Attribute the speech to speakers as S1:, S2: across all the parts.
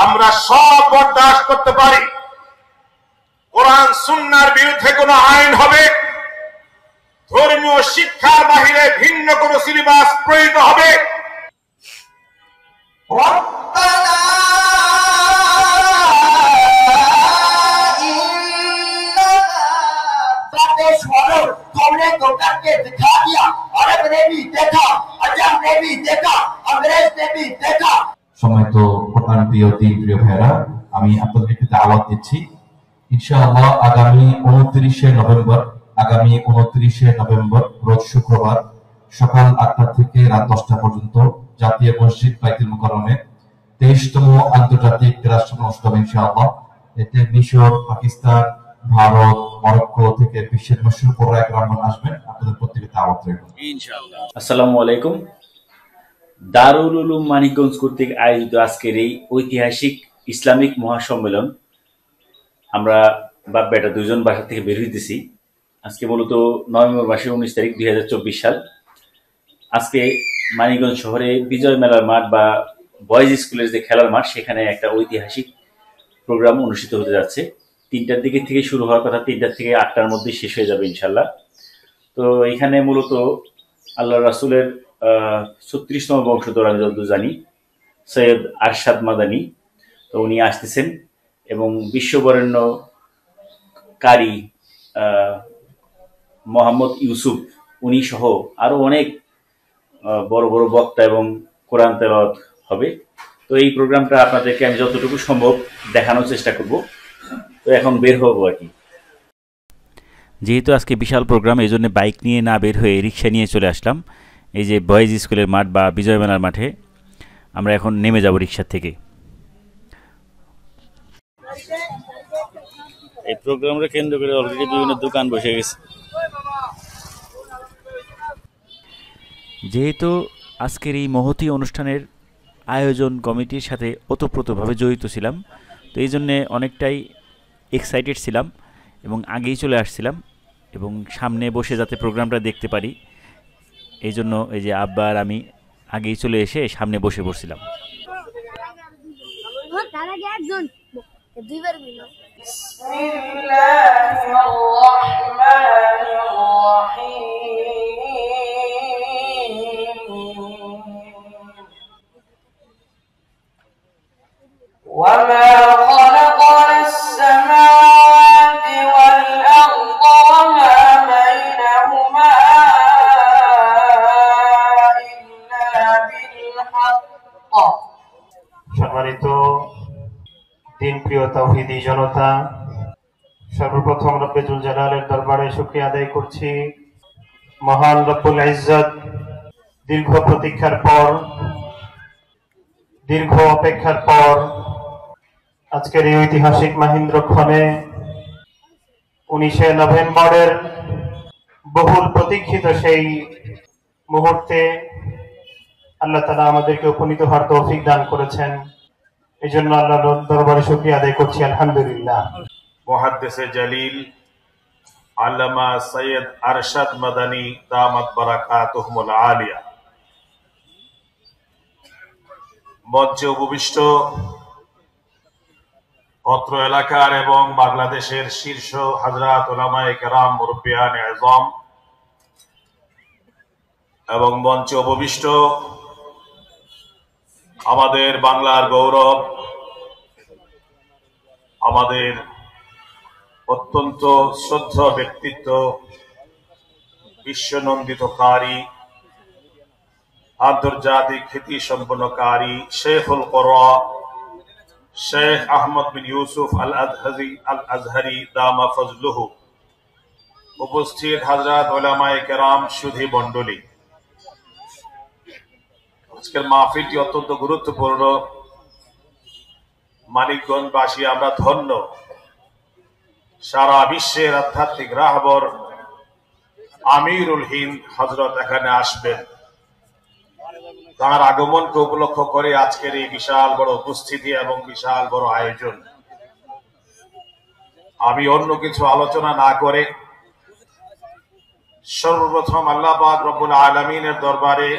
S1: আমরা সব বরদাস্ত করতে পারি। কোরআন সুন্নাহর বিরুদ্ধে কোন আইন হবে, ধর্মীয় শিক্ষার বাহিরে ভিন্ন কোন সিলেবাস প্রয়োগ হবে,
S2: हमने तो करके दिखा दिया, अरब ने भी देखा, अजम ने भी देखा, अंग्रेज ने भी देखा।
S3: সম্মানিত কোরআন প্রিয় দিন প্রিয় ভাইরা, আমি আপনাদেরকে দাওয়াত দিচ্ছি ইনশাআল্লাহ আগামী 29শে নভেম্বর রোজ শুক্রবার সকাল 8টা থেকে রাত 10টা পর্যন্ত জাতীয় মসজিদ বাইতুল মুকাররমে 23তম আন্তর্জাতিক রাষ্ট্র অনুষ্ঠিত ইনশাআল্লাহ। এতে মিশর, পাকিস্তান, ভারত, মরক্কো থেকে বিশ্বের মশহুর কোরআন একরামগণ আসবেন। আপনাদের প্রত্যেককে দাওয়াত রইল
S4: ইনশাআল্লাহ। আসসালামু আলাইকুম। দারুল উলুম মানিকগঞ্জ কর্তৃক আয়োজিত আজকের এই ঐতিহাসিক ইসলামিক মহাসম্মেলন আমরা বাপ বেটা দুজন বাসা থেকে বের হইতেছি। আজকে মূলত নভেম্বর মাসের 19 তারিখ 2024 সাল। আজকে মানিকগঞ্জ শহরে বিজয় মেলার মাঠ বা বয়েজ স্কুলের যে খেলার মাঠ, সেখানে একটা ঐতিহাসিক প্রোগ্রাম অনুষ্ঠিত হতে যাচ্ছে। 3টার দিকে থেকে শুরু হওয়ার কথা, 3টা থেকে 8টার মধ্যে শেষ হয়ে যাবে ইনশাল্লাহ। তো এখানে মূলত আল্লাহ রাসূলের 36তম বংশধর, আমি যতদূর জানি, সৈয়দ আরশাদ মাদানী, তো উনি আসতেছেন এবং বিশ্ববরেণ্য কারি মোহাম্মদ ইউসুফ, উনি সহ আরো অনেক বড় বড় বক্তা এবং কোরআন তেলাওয়াত হবে। তো এই প্রোগ্রামটা আপনাদেরকে আমি যতটুকু সম্ভব দেখানোর চেষ্টা করব। তো এখন বের হবো আর কি। যেহেতু আজকে বিশাল প্রোগ্রাম, এই জন্য বাইক নিয়ে না বের হয়ে রিক্সা নিয়ে চলে আসলাম এই যে বয়েজ স্কুলের মাঠ বা বিজয় মেলার মাঠে। আমরা এখন নেমে যাব রিক্সা থেকে। এই প্রোগ্রামটা কেন্দ্র করে অলরেডি বিভিন্ন দোকান বসে গেছে। যেহেতু আজকের এই মহতী অনুষ্ঠানের আয়োজন কমিটির সাথে ওতপ্রোতভাবে জড়িত ছিলাম, তো এই জন্যে অনেকটাই এক্সাইটেড ছিলাম এবং আগেই চলে আসছিলাম এবং সামনে বসে যাতে প্রোগ্রামটা দেখতে পারি, এই জন্য এই যে আব্বা আর আমি আগেই চলে এসে সামনে বসে পড়ছিলাম।
S5: وما خلقنا السماوات والأرض وما بينهما إلا بالحق।
S6: সম্মানিত দিন প্রিয় তাওহীদি জনতা, সর্বপ্রথম রব্বে জুল জালালের দরবারে শুকরিয়া আদায় করছি। মহান রব্বুল ইজ্জত দীর্ঘ প্রতীক্ষার পর, দীর্ঘ অপেক্ষার পর আজকের এই ঐতিহাসিক মাহেন্দ্রক্ষণে 19শে নভেম্বরের বহুল প্রতীক্ষিত সেই মুহূর্তে আল্লাহ তাআলা আমাদেরকে উপনীত হওয়ার তৌফিক দান করেছেন। এই জন্য আল্লাহর দরবারে শুকরিয়া আদায় করছি, আলহামদুলিল্লাহ।
S1: মুহাদ্দিসে জালিল আল্লামা সৈয়দ আরশাদ মাদানী দামাত বারাকাতুহুমুল আলিয়া মঞ্চে উপবিষ্ট অত্র এলাকার এবং বাংলাদেশের শীর্ষ হযরত উলামায়ে কেরাম, মুরব্বিয়ানে আযম এবং মঞ্চে উপবিষ্ট আমাদের বাংলার গৌরব, আমাদের অত্যন্ত শ্রদ্ধেয় ব্যক্তিত্ব, বিশ্বনন্দিত কারি, আন্তর্জাতিক খ্যাতি সম্পন্ন কারি শেখুল কোরআন শেখ আহমদ বিন ইউসুফ আল আজহারি দামা ফজলুহু, উপস্থিত হযরত উলামায়ে কেরাম, সুধী মণ্ডলী, আজকের মাহফিলটি অত্যন্ত গুরুত্বপূর্ণ। মানিকগঞ্জবাসী আমরা ধন্য। সারা বিশ্বের আধ্যাত্মিক রাহবর আমিরুল হিন্দ হযরত এখানে আসবেন। তার আগমনকে উপলক্ষ করে আজকের এই বিশাল বড় উপস্থিতি এবং বিশাল বড় আয়োজন। আমি অন্য কিছু আলোচনা না করে সর্বপ্রথম আল্লাহ পাক রব্বুল আলামিনের দরবারে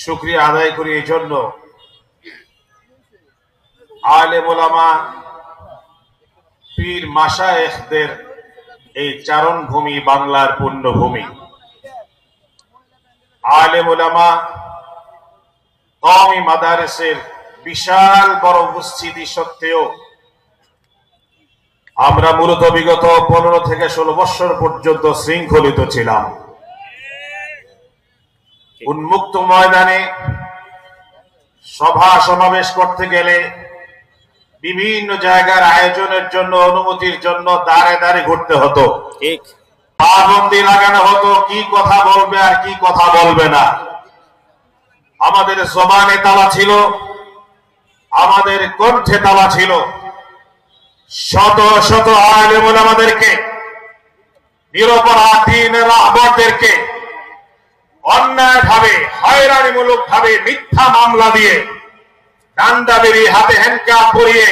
S1: শুকরিয়া আদায় করি এই জন্য আলেম ওলামা, পীর মাশায়েখদের এই চারণভূমি বাংলার পুণ্যভূমি। আলেম ওলামা, কওমি মাদারিসের বিশাল বড় উপস্থিতি সত্ত্বেও আমরা মূলত বিগত 15 থেকে 16 বছর পর্যন্ত শৃঙ্খলিত ছিলাম। উন্মুক্ত ময়দানে সভা সমাবেশ করতে গেলে বিভিন্ন জায়গার আয়োজনের জন্য, অনুমতির জন্য দাঁড়ে দাঁড়ে ঘুরতে হতো। পাবন্দি লাগানো হতো কি কথা বলবে আর কি কথা বলবে না। আমাদের জবানে তালা ছিল, আমাদের কণ্ঠে তালা ছিল। শত শত আলেম ওলামাদেরকে, নিরপরাধ দ্বীনের রাহবরদেরকে অন্যায়ভাবে, হয়রানিমূলক ভাবে মিথ্যা মামলা দিয়ে, ডান্ডা বেরিয়ে, হাতে হ্যান্ডকাপ পরিয়ে,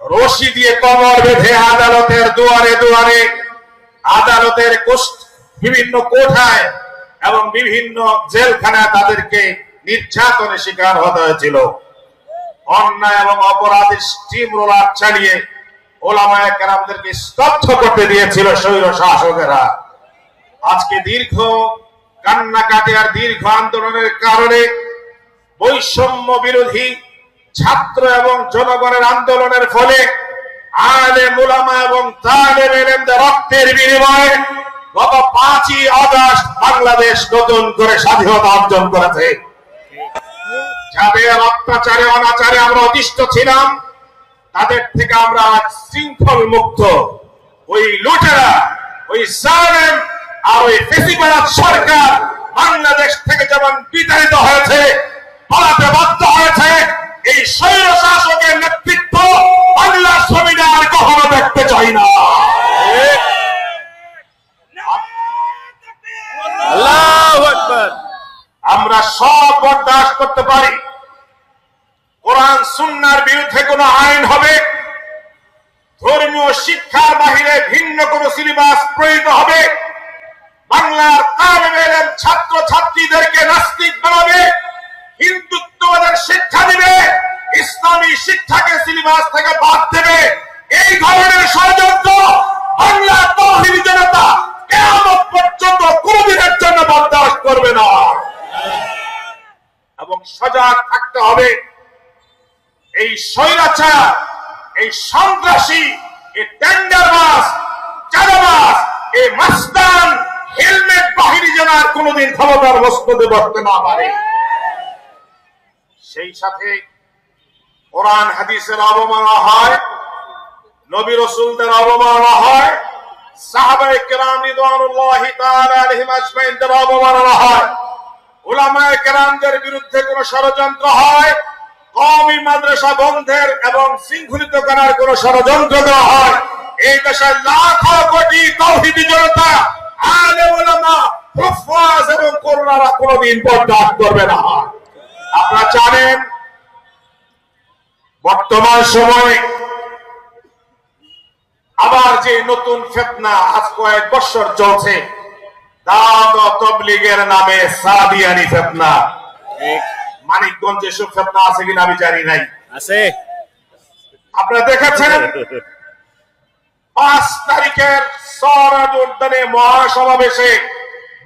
S1: রশি দিয়ে কমর বেঁধে আদালতের দুয়ারে দুয়ারে, আদালতের বিভিন্ন কোঠায় এবং বিভিন্ন জেলখানায় তাদেরকে নির্যাতনের শিকার হতে হয়েছিল। অন্যায় এবং অপরাধের স্টিম রোলার চালিয়ে ওলামায়ে কেরামদেরকে স্তব্ধ করতে দিয়েছিল স্বৈর শাসকেরা। আজকে দীর্ঘ কান্নাকাটি আর দীর্ঘ আন্দোলনের কারণে, বৈষম্য বিরোধী ছাত্র এবং জনগণের আন্দোলনের ফলে আলেম ওলামা এবং তালেব ইলমদের রক্তের বিনিময়ে গত 5ই আগস্ট বাংলাদেশ নতুন করে স্বাধীনতা অর্জন করেছে। যাদের অত্যাচারে অনাচারে আমরা অতিষ্ঠ ছিলাম, তাদের থেকে আমরা শৃঙ্খল মুক্ত। ওই লুটেরা, ওই জালেম আর ওই ফেসিবাদ সরকার বাংলাদেশ থেকে যেমন বিতাড়িত হয়েছে, পালাতে বাধ্য হয়েছে, এই স্বৈর শাসকের নেতৃত্ব বাংলার জমিনে আর কখনো দেখতে চাই না।
S7: আল্লাহু আকবার।
S1: আমরা সব বরদাস্ত করতে পারি। কোরআন সুন্নাহর বিরুদ্ধে কোন আইন হবে, ধর্মীয় শিক্ষার বাহিরে ভিন্ন কোন সিলেবাস প্রয়োগ হবে, বাংলার তালেব ইলম ছাত্র ছাত্রীদেরকে নাস্তিক বানাবে, হিন্দুত্ববাদের শিক্ষা দিবে, ইসলামী শিক্ষাকে সিলেবাস থেকে বাদ দেবে, এই ধরনের ষড়যন্ত্র বাংলার তাওহীদি জনতা কিয়ামত পর্যন্ত কোনদিনের জন্য বরদাস্ত করবে না। এবং সজাগ থাকতে হবে। এই স্বৈরাচার, এই সন্ত্রাসী, এই টেন্ডারবাজ, চাঁদাবাজ, এই মাস্তান, হেলমেট বাহিনী যেন আর কোনদিন ক্ষমতার বস্তুতে বসতে না পারে। সেই সাথে কোরআন হাদিসের অবমাননা হয়, নবী রাসূলদের অবমাননা হয়, সাহাবায়ে কেরাম রিদওয়ানুল্লাহি তাআলা আলাইহিম আজমাইনদের অবমাননা হয়, উলামায়ে কেরামদের বিরুদ্ধে কোন ষড়যন্ত্র হয়, কওমি মাদ্রাসা বন্ধের এবং শৃঙ্খলিত করার কোন ষড়যন্ত্র করা হয়, এই দেশের লাখো কোটি তাওহীদি জনতা, আলেম ওলামা, হুফাজ এবং কোরআনরা কোনদিন বরদাস্ত করবে না। আপনারা জানেন বর্তমান সময়ে আবার যে নতুন ফিতনা আজ কয়েক বছর চলছে, দাওয়াত ও তাবলীগের নামে সাদিয়ানি ফিতনা। মানিকগঞ্জে এসব ফিতনা আছে কিনা আমি জানি নাই,
S7: আছে।
S1: আপনারা দেখেছেন 5 তারিখের সরাদ উদ্যানে মহাসমাবেশে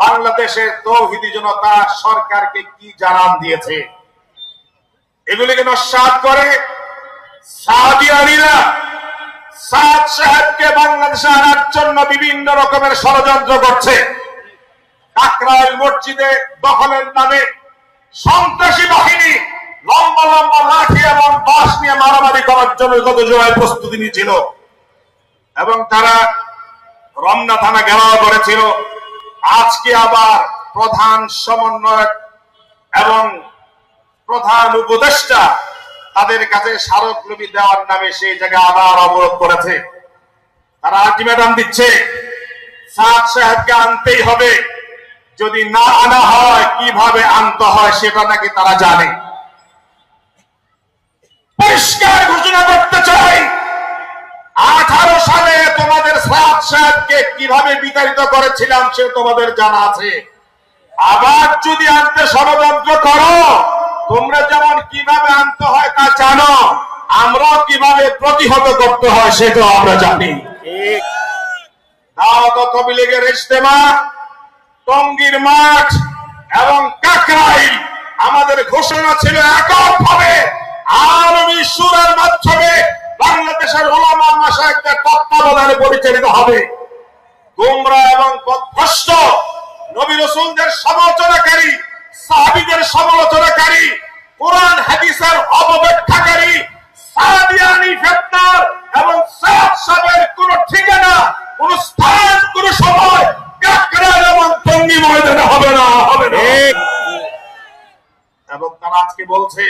S1: বাংলাদেশের তাওহীদি জনতা সরকারকে কি জানান দিয়েছে। এগুলিকে নস্যাৎ করে সাদিয়ানিরা সাদ সাহেবকে বাংলাদেশে আনার জন্য বিভিন্ন রকমের ষড়যন্ত্র করছে। কাকরাইল মসজিদে দখলের নামে সন্ত্রাসী বাহিনী লম্বা লম্বা লাঠি এবং বাঁশ নিয়ে মারামারি করার জন্য গত জুলায় প্রস্তুতি নিয়েছিল এবং তারা রমনা থানা ঘেরাও করেছিল। আজকে আবার প্রধান সমন্বয়ক এবং প্রধান উপদেষ্টা তাদের কাছে স্মারকলিপি দেওয়ার নামে সেই জায়গায় আবার অবরোধ করেছে। তারা আলটিমেটাম দিচ্ছে সাদ সাহেবকে আনতেই হবে, যদি না আনা হয় কিভাবে আনতে হয় সেটা নাকি তারা জানে। পরিষ্কার ঘোষণা করতে চাই, 18 সালে তোমাদের সাদ সাহেবকে কিভাবে বিতাড়িত করেছিলাম সে তোমাদের জানা আছে। আবার যদি আনতে ষড়যন্ত্র করো, তোমরা যেমন কিভাবে আনতে হয় তা জানো, আমরা কিভাবে প্রতিহত করতে হয় সেটাও আমরা জানি। দাওয়াত তবলিগের ইজতেমা, টঙ্গীর মাঠ এবং কাকরাইল আমাদের ঘোষণা ছিল এককভাবে আলমী সুরার মাধ্যমে বাংলাদেশের উলামা মাশায়েখদের তত্ত্বাবধানে পরিচালিত হবে। গোমরাহ এবং পথভ্রষ্ট, নবী রাসূলদের সমালোচনাকারী, সাহাবীদের সমালোচনাকারী, কোরআন হাদিসের অপব্যাখ্যাকারী, সাদিয়ানি ফিতনার এবং সাদ সাহেবের কোন ঠিকানা, কোন স্থান, কোন সময় কাকরাইল এবং টঙ্গী ময়দানে হবে না, হবে না। এবং তারা আজকে বলছে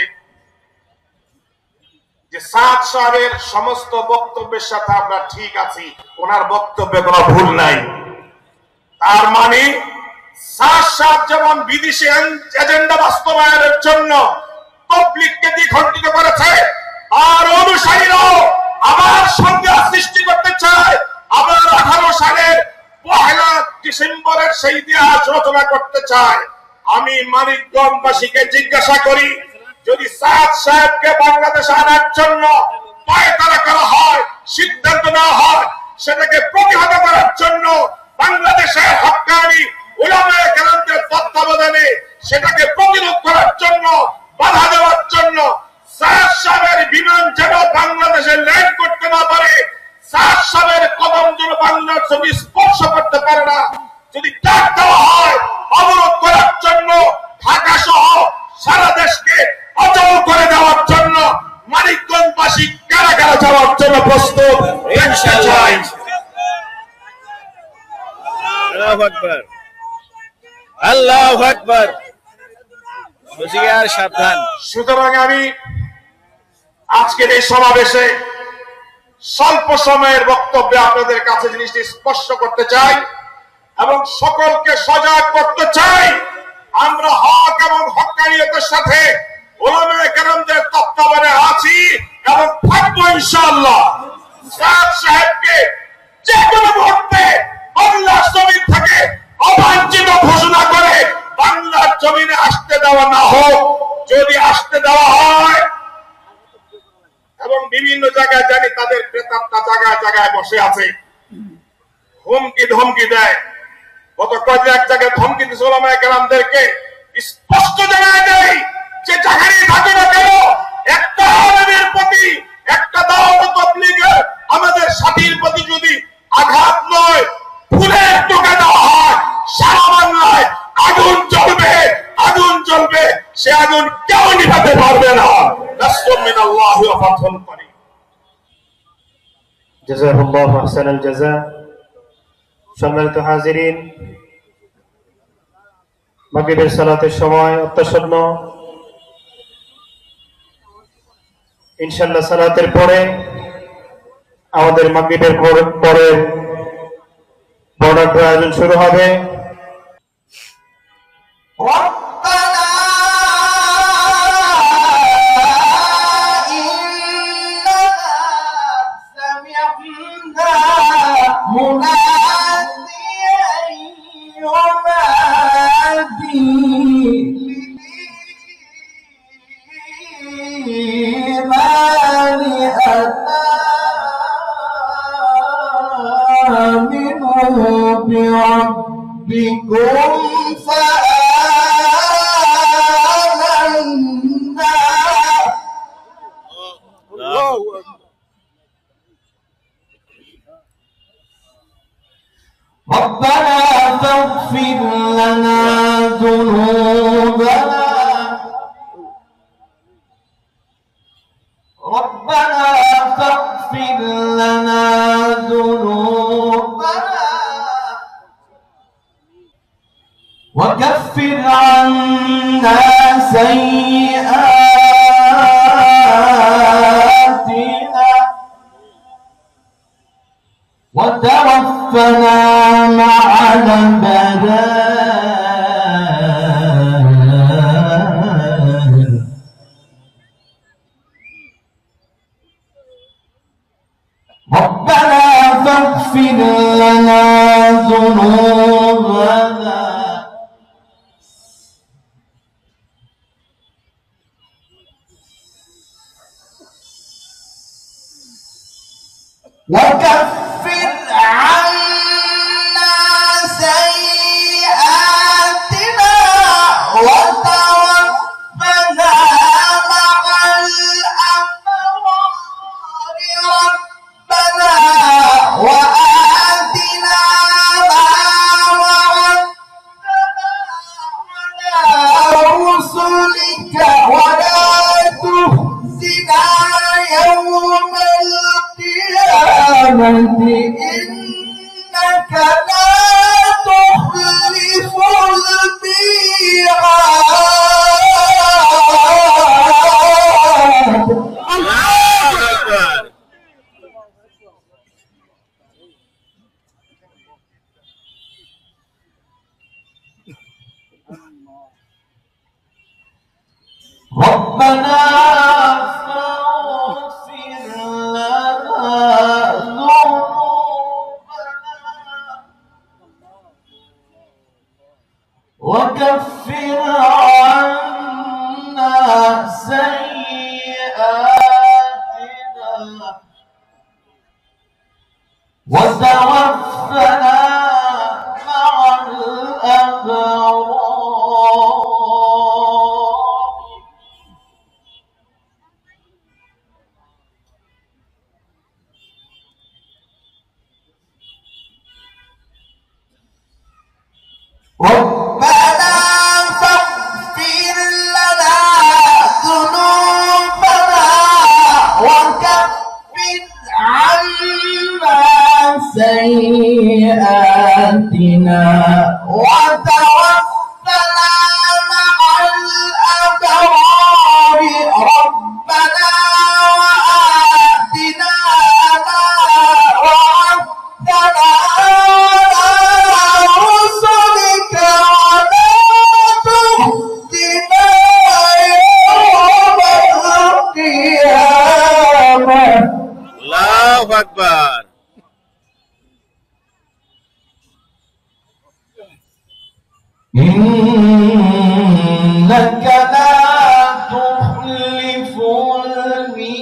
S1: যে সাদ সাহেবের সমস্ত বক্তব্যের সাথে আমরা ঠিক আছি, ওনার বক্তব্যে কোনো ভুল নাই। তার মানে সাদ সাহেব যেমন বিদেশি এজেন্ডা বাস্তবায়নের জন্য তবলিগকে দ্বিখণ্ডিত করেছে, আর অনুসারীরাও আবার সংঘাত সৃষ্টি করতে চায়, আবার 18 সালের 1 ডিসেম্বরের সেই ইতিহাস রচনা করতে চায়। আমি মানিকগঞ্জবাসীকে জিজ্ঞাসা করি, যদি সাদ সাহেবকে বাংলাদেশে আনার জন্য পায়তারা করা হয়, সিদ্ধান্ত নেওয়া হয়, সেটাকে প্রতিহত করার জন্য বাংলাদেশের হক্কানি উলামায়ে কেরামদের তত্ত্বাবধানে সেটাকে প্রতিরোধ করার জন্য, বাধা দেওয়ার জন্য সাদ সাহেবের বিমান যেন বাংলাদেশে ল্যান্ড করতে না পারে, সাদ সাহেবের কদম যেন বাংলার জমি স্পর্শ করতে পারে না, যদি ডাক দেওয়া হয় অবরোধ করার জন্য, ঢাকা সহ সারা দেশকে অচল করে দেওয়ার জন্য, মানিকগঞ্জবাসী কারাগারে যাওয়ার জন্য প্রস্তুত। ইনশাআল্লাহ।
S7: আল্লাহু আকবার, আল্লাহু আকবার। সাবধান।
S1: সুতরাং আমি আজকের এই সমাবেশে স্বল্প সময়ের বক্তব্যে আপনাদের কাছে জিনিসটি স্পষ্ট করতে চাই এবং সকলকে সজাগ করতে চাই। আমরা হক এবং হক্কানিয়তের সাথে উলামায়ে কেরামদের তত্ত্বাবধানে আছি এবং থাকবো ইনশাআল্লাহ। সাদ সাহেবকে যে কোনো মুহূর্তে বাংলার জমিন থেকে অবাঞ্ছিত ঘোষণা করে বাংলার জমিনে আসতে দেওয়া না হোক। যদি আসতে দেওয়া হয়, এবং বিভিন্ন জায়গায় জানি তাদের প্রেতাত্মা জায়গায় জায়গায় বসে আছে, হুমকি ধমকি দেয়। গত কয়েকদিন এক জায়গায় ধমকি দিয়েছে উলামায়ে কেরামদেরকে, স্পষ্ট জানায় দেয় যে যেখানেই থাকে না কেন, একটা আলেমের প্রতি, একটা দাওয়াত তাবলীগের আমাদের সাথীর প্রতি যদি আঘাত নয়, ফুলের টোকা দেওয়া হয়, সারা বাংলায় আগুন জ্বলবে, আগুন জ্বলবে, সে আগুন কেউ নিভাতে পারবে না। নাসরুম মিনাল্লাহি ওয়া ফাতহুন করিম।
S6: জাযাকাল্লাহু আহসানাল জাযা। সম্মানিত হাজিরিন, মাগরিবের সালাতের সময় অত্যাসন্ন। ইনশাআল্লাহ সালাতের পরে আমাদের মাগরিবের পরে বর্ণাঢ্য আয়োজন শুরু হবে।
S2: ربنا فاغفر لنا ذنوبنا ربنا فاغفر لنا ذنوبنا وكفر عنا سيئاتنا وتوفنا مع الأبرار ربنا فاغفر لنا ذنوبنا وكفر عنا سيئاتنا وتوفنا مع الأبرار ربنا وآتنا ما وعدتنا على رسلك ولا تخزنا يوم القيامة إنك لا تخلف الميعاد.
S7: الله أكبر.
S2: ربنا فاغفر لنا ذنوبنا وكفر عنا سيئاتنا وتوفنا مع الأبرار. ربنا فاغفر لنا ذنوبنا وكفر عنا سيئاتنا وتوفنا مع الأبرار. ربنا وآتنا ما وعدتنا على رسلك ولا تخزنا يوم القيامة.
S7: الله أكبر.
S2: إنك لا تخلف الميعاد.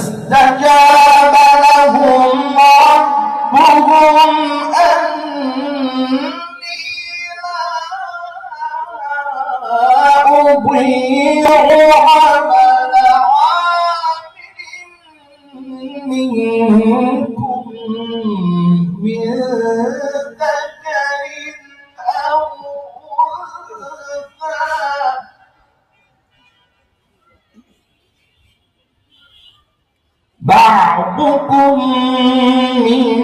S2: فاستجاب لهم ربهم أني لا أضيع عمل عامل منكم من ذكر أو أنثى بعضكم من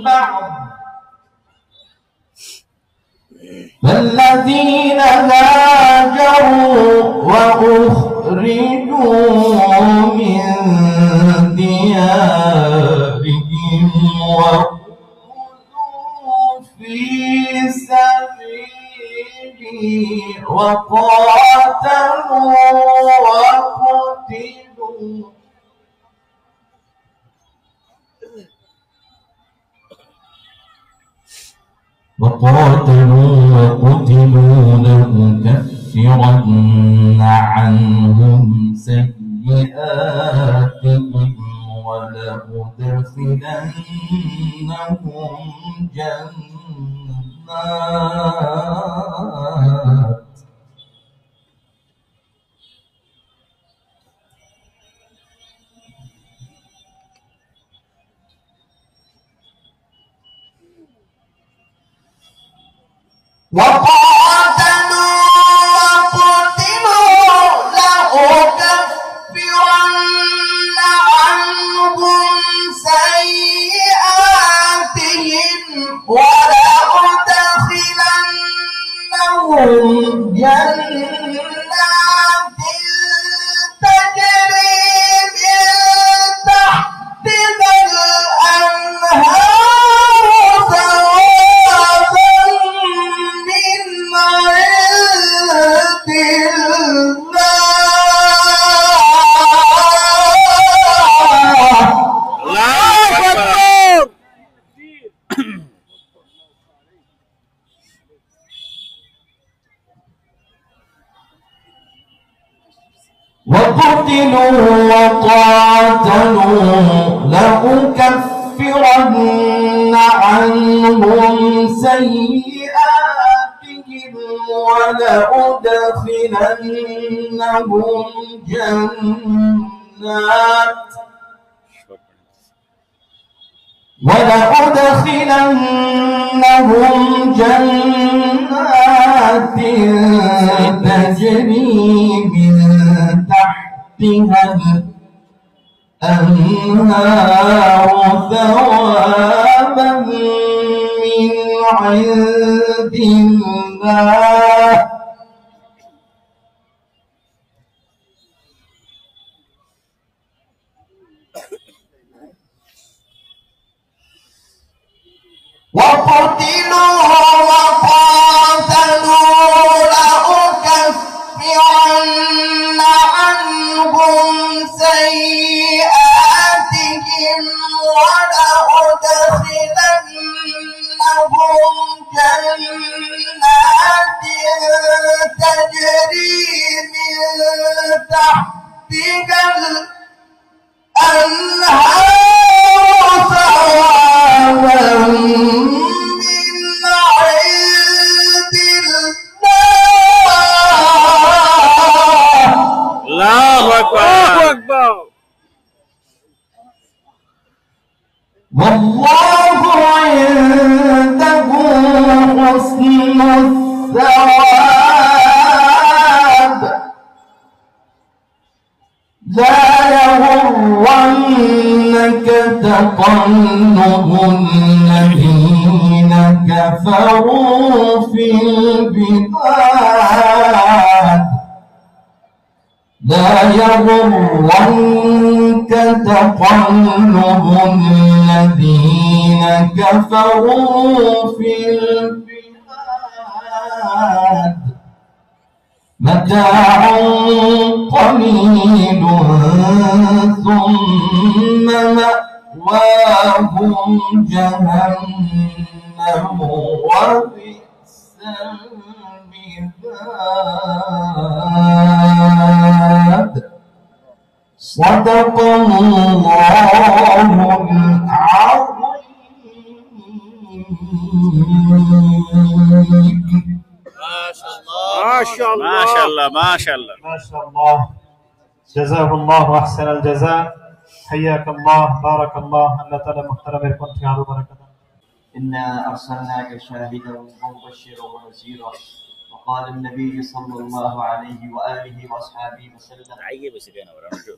S2: بعض فالذين هاجروا وأخرجوا من ديارهم وأوذوا في سبيلي وقاتلوا وقتلوا لأكفرن عنهم سيئاتهم ولأدخلنهم جنات وقاتلوا وقتلوا لأكفرن عنهم سيئاتهم ولأدخلنهم جنات تجري من تحتها الأنهار ثوابا من
S8: وقتلوا وقاتلوا لأكفرن عنهم سيئاتهم ولأدخلنهم جنات تجري من تحتها الأنهار ثوابا من عند الله وقتلوا وقاتلوا لأكفرن عنهم سيئاتهم ولأدخلنهم جنات تجري من تحتها الأنهار ثوابا من عند الله.
S7: الله أكبر.
S8: والله عنده حسن الثواب. لا يغرنك تقلب الذين كفروا في البلاد. لا يغرنك تقلب الذين كفروا في البلاد. متاع قليل ثم مأواهم جهنم وبئس المهاد. صدق الله العظيم.
S7: ما شاء الله ما شاء الله ما شاء الله
S6: ما شاء الله. جزاه الله أحسن الجزاء. حياك الله بارك الله. الله تعالى محترم يكون في عرض بركة.
S2: إنا أرسلناك شاهدا ومبشرا ونذيرا وقال النبي صلى الله عليه وآله وأصحابه وسلم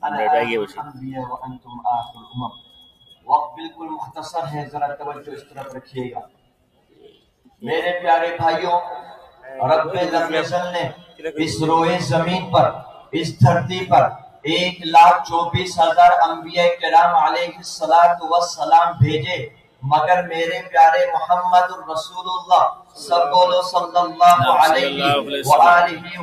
S2: أنا آخر الأنبياء وأنتم آخر الأمم. वक्त बिल्कुल मुख्तसर है, जरा तवज्जो इस तरफ रखिएगा मेरे प्यारे भाइयों। रब्बे ज़मीन ने इस रोए जमीन पर, इस धरती पर 1,24,000 अंबिया किराम अलैहिस्सलातु वस्सलाम भेजे, मगर मेरे प्यारे मोहम्मद रसूलुल्लाह सल्लल्लाहु अलैहि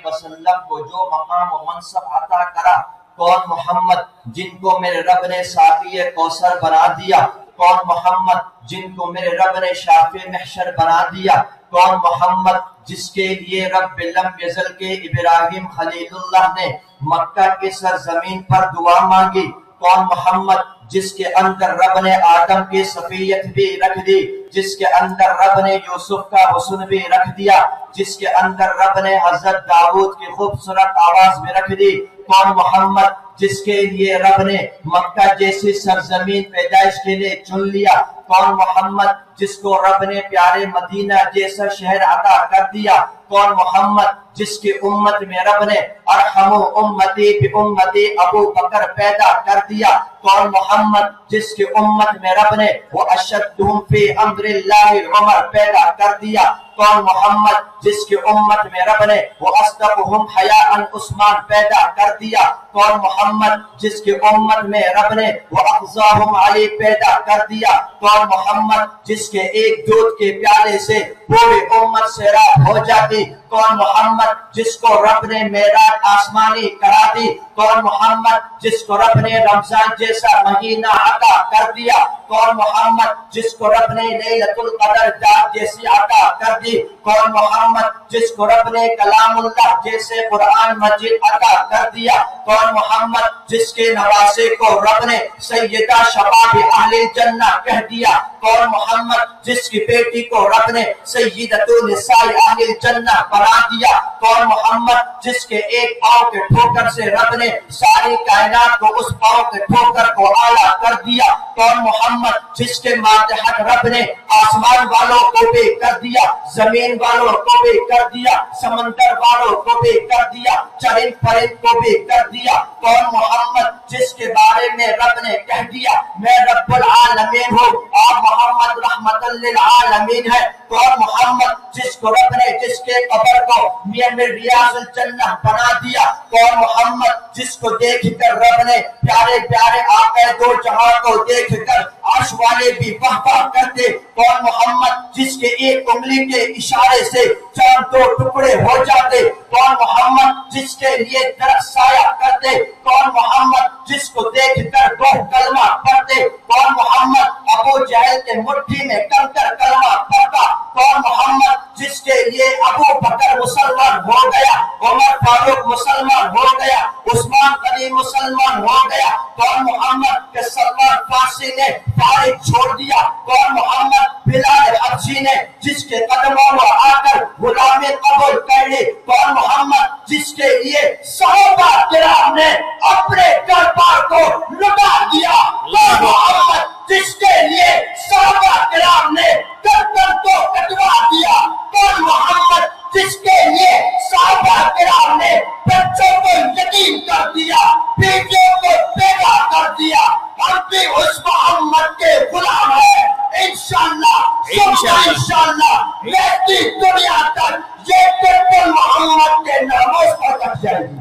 S2: वसल्लम को जो मकाम और मनसब अता करा, कौन मोहम्मद जिनको मेरे रब ने साक़ी कौसर बना दिया, कौन मोहम्मद जिनको मेरे रब ने शाफ़े महशर बना दिया, कौन मोहम्मद जिसके लिए रब लम यज़ल के इब्राहिम खलीलुल्लाह ने मक्का के सरजमीन पर दुआ मांगी, कौन मोहम्मद जिसके अंदर रब ने आदम की सफियत भी रख दी, जिसके अंदर रब ने यूसुफ का हुस्न भी रख दिया, जिसके अंदर रब ने हजरत दाऊद की खूबसूरत आवाज भी रख दी, कौन मोहम्मद जिसके लिए रब ने मक्का जैसी सरजमीन पैदाइश के लिए चुन लिया, कौन मोहम्मद जिसको रब ने प्यारे मदीना जैसा शहर अता कर दिया, कौन मोहम्मद जिसकी उम्मत में रब ने अरहमु उम्मती बि उम्मती अबू बकर पैदा कर दिया, कौन मोहम्मद जिसकी उम्मत में रब ने वो अशद्दुहुम फी अम्रिल्लाहि उमर पैदा कर दिया, कौन मोहम्मद जिसकी उम्मत में रब ने वो अस्दकुहुम हयाअन उस्मान पैदा कर दिया, कौन मोहम्मद जिसकी उम्मत में रब ने वो अफ़ज़ाहुम अली पैदा कर दिया, कौन मोहम्मद जिसके एक दूध के प्याले से पूरी उम्मत सैराब हो जाती, कौन मोहम्मद जिसको रब ने मेराज आसमानी करा दी, कौन मोहम्मद जिसको रब ने रमजान जैसा महीना अता कर दिया, कौन मोहम्मद जिसको रब ने लैलतुल क़द्र रात जैसी अता कर दी, कौन मोहम्मद जिसको रब ने कलामुल्लाह जैसे कुरान मजीद अता कर दिया, कौन मोहम्मद जिसके नवासे को रब ने सैयदा शबाब अहले जन्नत कह दिया, कौन मोहम्मद जिसकी बेटी को रब ने सैयदतुन निसाए अहले जन्नत बना दिया, कौन मोहम्मद जिसके एक पांव के ठोकर से रब ने सारी कायनात को उस पांव के ठोकर को आला कर दिया, कौन मोहम्मद जिसके मातहत रब ने आसमान वालों को भी कर दिया, जमीन वालों को भी कर दिया, समंदर वालों को भी कर दिया, चरिंद परिंद को भी कर दिया, कौन मोहम्मद जिसके बारे में रब ने कह दिया मैं रब्बुल आलमीन हूँ, आप मोहम्मद रहमतुल लिल आलमीन है, कौन मोहम्मद जिसको रब ने जिसके कब्र को मियां रियाजुल जन्नत बना दिया, कौन मोहम्मद जिसको देखकर रब ने प्यारे प्यारे आका दो जहां को देखकर अर्श वाले भी वाह वाह करते, कौन मोहम्मद जिसके एक उंगली के इशारे से चांद दो टुकड़े हो जाते, कौन मोहम्मद जिसके लिए दरख्त साया करते, कौन मोहम्मद जिसको देखकर दो कलमा पढ़ते, कौन मोहम्मद अबू जहल के मुट्ठी में कंकर कलमा पढ़ता, कौन मोहम्मद जिसके लिए अबू बकर मुसलमान हो गया, उमर फारूक मुसलमान हो गया, उस्मान गनी मुसलमान हो गया, कौन मोहम्मद के सलमान फारसी ने फारिग छोड़ दिया, कौन मोहम्मद बिलाल हबशी ने जिसके कदमों में आकर गुलामी कबूल कर ली, कौन मोहम्मद जिसके लिए सहाबा किराम ने अपने दरबार को लुटा दिया, कौन मोहम्मद जिसके लिए सहाबा किराम ने गर्दन को कटवा दिया, कौन मोहम्मद जिसके लिए सहाबा किराम ने बच्चों को यतीम कर दिया, बेटियों को बेटा कर दिया, हम भी उस मोहम्मद के गुलाम हैं। इंशाअल्लाह इंशाअल्लाह रहती दुनिया तक ये बिल्कुल मोहम्मद के नामों पर तक जाएगी।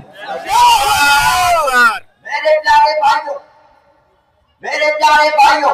S2: मेरे प्यारे भाइयों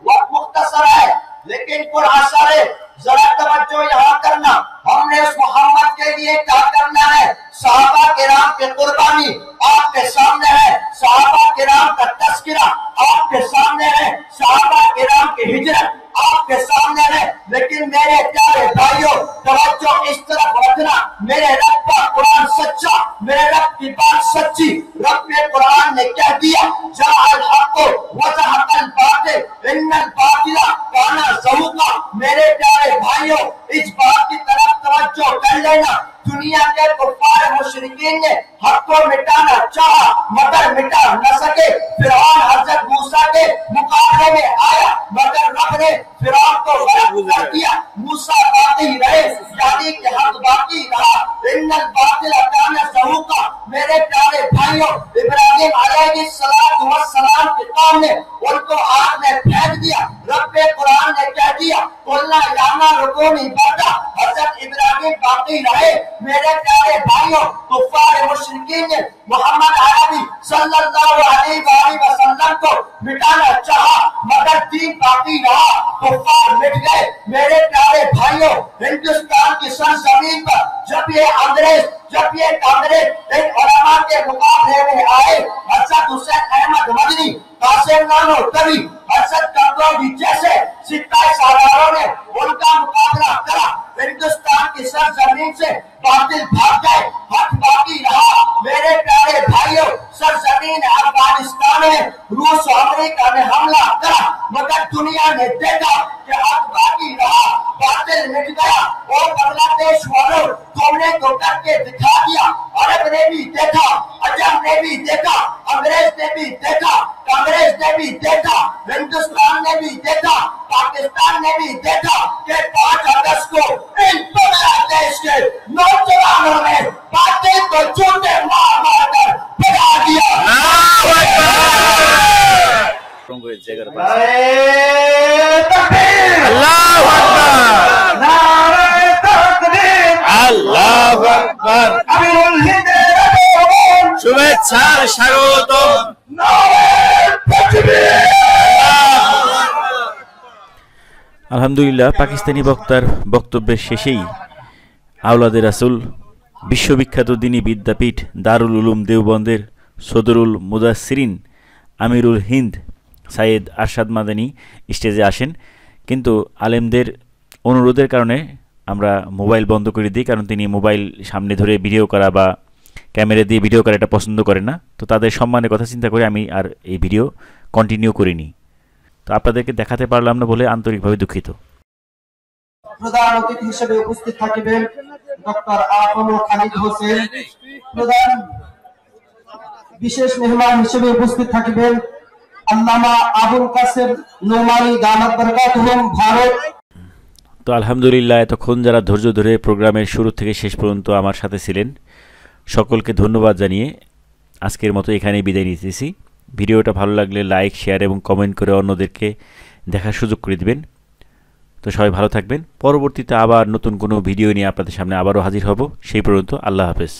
S2: वक्त मुख्तसर है लेकिन पुरअसर है, जरा तवज्जो यहाँ करना, हमने उस मोहम्मद के लिए क्या करना है, सहाबा किराम की कुर्बानी आपके सामने है, सहाबा किराम का तस्करा आपके सामने है, सहाबा किराम की हिजरत आपके सामने है, लेकिन मेरे प्यारे भाइयों तवज्जो इस तरफ रखना, मेरे रब का कुरान सच्चा, मेरे रब की बात सच्ची, रब के कुरान ने कह दिया जाअल हक़ व ज़हक़ल बातिल इन्नल बातिला काना ज़हूक़ा। मेरे प्यारे भाइयों इस बात की तरफ तवज्जो कर लेना, दुनिया के कुफ़ार मुशरिकीन ने हक को मिटाना चाहा मगर मिटा न सके, फिरौन हज़रत मूसा के मुकाबले में आया मगर रब ने फिरौन को गरक कर दिया, मूसा बाकी रहे यानी कि हक बाकी रहा, इन्नल बातिल काना ज़हूक़ा। मेरे प्यारे भाइयों इब्राहिम अलैहिस्सलातु वस्सलाम के कौम ने उनको आग में फेंक दिया, रब के कुरान ने कह दिया कुल्ला याना रुकूनी बादा, हज़रत इब्राहिम बाकी रहे। मेरे प्यारे भाइयों कुफ़ार मुशरिकीन ने मोहम्मद अरबी सल्लल्लाहु अलैहि वसल्लम को मिटाना चाहा मगर दीन बाकी रहा, कुफ़ार मिट गए। मेरे प्यारे भाइयों हिंदुस्तान की सरजमीन पर जब ये अंग्रेज जब ये कांग्रेस इन उलमा के मुकाबले में आए, हज़रत हुसैन अहमद मदनी, कासिम नानोतवी, हज़रत कंगोजी जैसे सिपाही सालारों ने उनका मुकाबला करा, हिंदुस्तान की सरजमीन से बातिल भाग गए, हक बाकी रहा। मेरे प्यारे भाइयों सरजमीन अफगानिस्तान में रूस और अमेरिका ने हमला करा मगर दुनिया ने देखा कि हक बाकी रहा, बातिल मिट गया। और बांग्लादेश वालों तुमने तो करके दिखा दिया, अरब ने भी देखा, अजम ने भी देखा, अंग्रेज ने भी देखा, कांग्रेस ने भी देखा, हिंदुस्तान ने भी देखा, पाकिस्तान ने भी देखा कि 5 अगस्त को इन बांग्लादेश के नौजवानों ने बातें को झूठे मार मार कर भगा दिया।
S7: शुभेच्छा। স্যার স্বাগতম।
S4: আলহামদুলিল্লাহ, পাকিস্তানি বক্তার বক্তব্যের শেষেই আওলাদে রাসূল বিশ্ববিখ্যাত দ্বীনি বিদ্যাপীঠ দারুল উলুম দেওবন্দের সদরুল মুদাসসিরিন আমিরুল হিন্দ সাইয়েদ আরশাদ মাদানী স্টেজে আসেন। কিন্তু আলেমদের অনুরোধের কারণে আমরা মোবাইল বন্ধ করে দিই, কারণ তিনি মোবাইল সামনে ধরে ভিডিও করা বা ক্যামেরা দিয়ে ভিডিও করা এটা পছন্দ করেন না। তো তাদের সম্মানের কথা চিন্তা করে আমি আর এই ভিডিও কন্টিনিউ করিনি। তো আপনাদেরকে দেখাতে পারলাম না বলে আন্তরিকভাবে দুঃখিত।
S9: প্রধান অতিথি হিসেবে উপস্থিত থাকবেন ডক্টর আফমুল খালিদ হোসেন। প্রধান বিশেষ মেহমান হিসেবে উপস্থিত থাকবেন আল্লামা আবুল কাসেম নোমানী দামাত বরকাতুহুম ভারত।
S4: তো আলহামদুলিল্লাহ, এতক্ষণ যারা ধৈর্য ধরে প্রোগ্রামের শুরু থেকে শেষ পর্যন্ত আমার সাথে ছিলেন সকলকে ধন্যবাদ জানিয়ে আজকের মতো এখানেই বিদায় নিতেছি। ভিডিওটা ভালো লাগলে লাইক, শেয়ার এবং কমেন্ট করে অন্যদেরকে দেখার সুযোগ করে দিবেন। তো সবাই ভালো থাকবেন। পরবর্তীতে আবার নতুন কোনো ভিডিও নিয়ে আপনাদের সামনে আবারও হাজির হব। সেই পর্যন্ত আল্লাহ হাফেজ।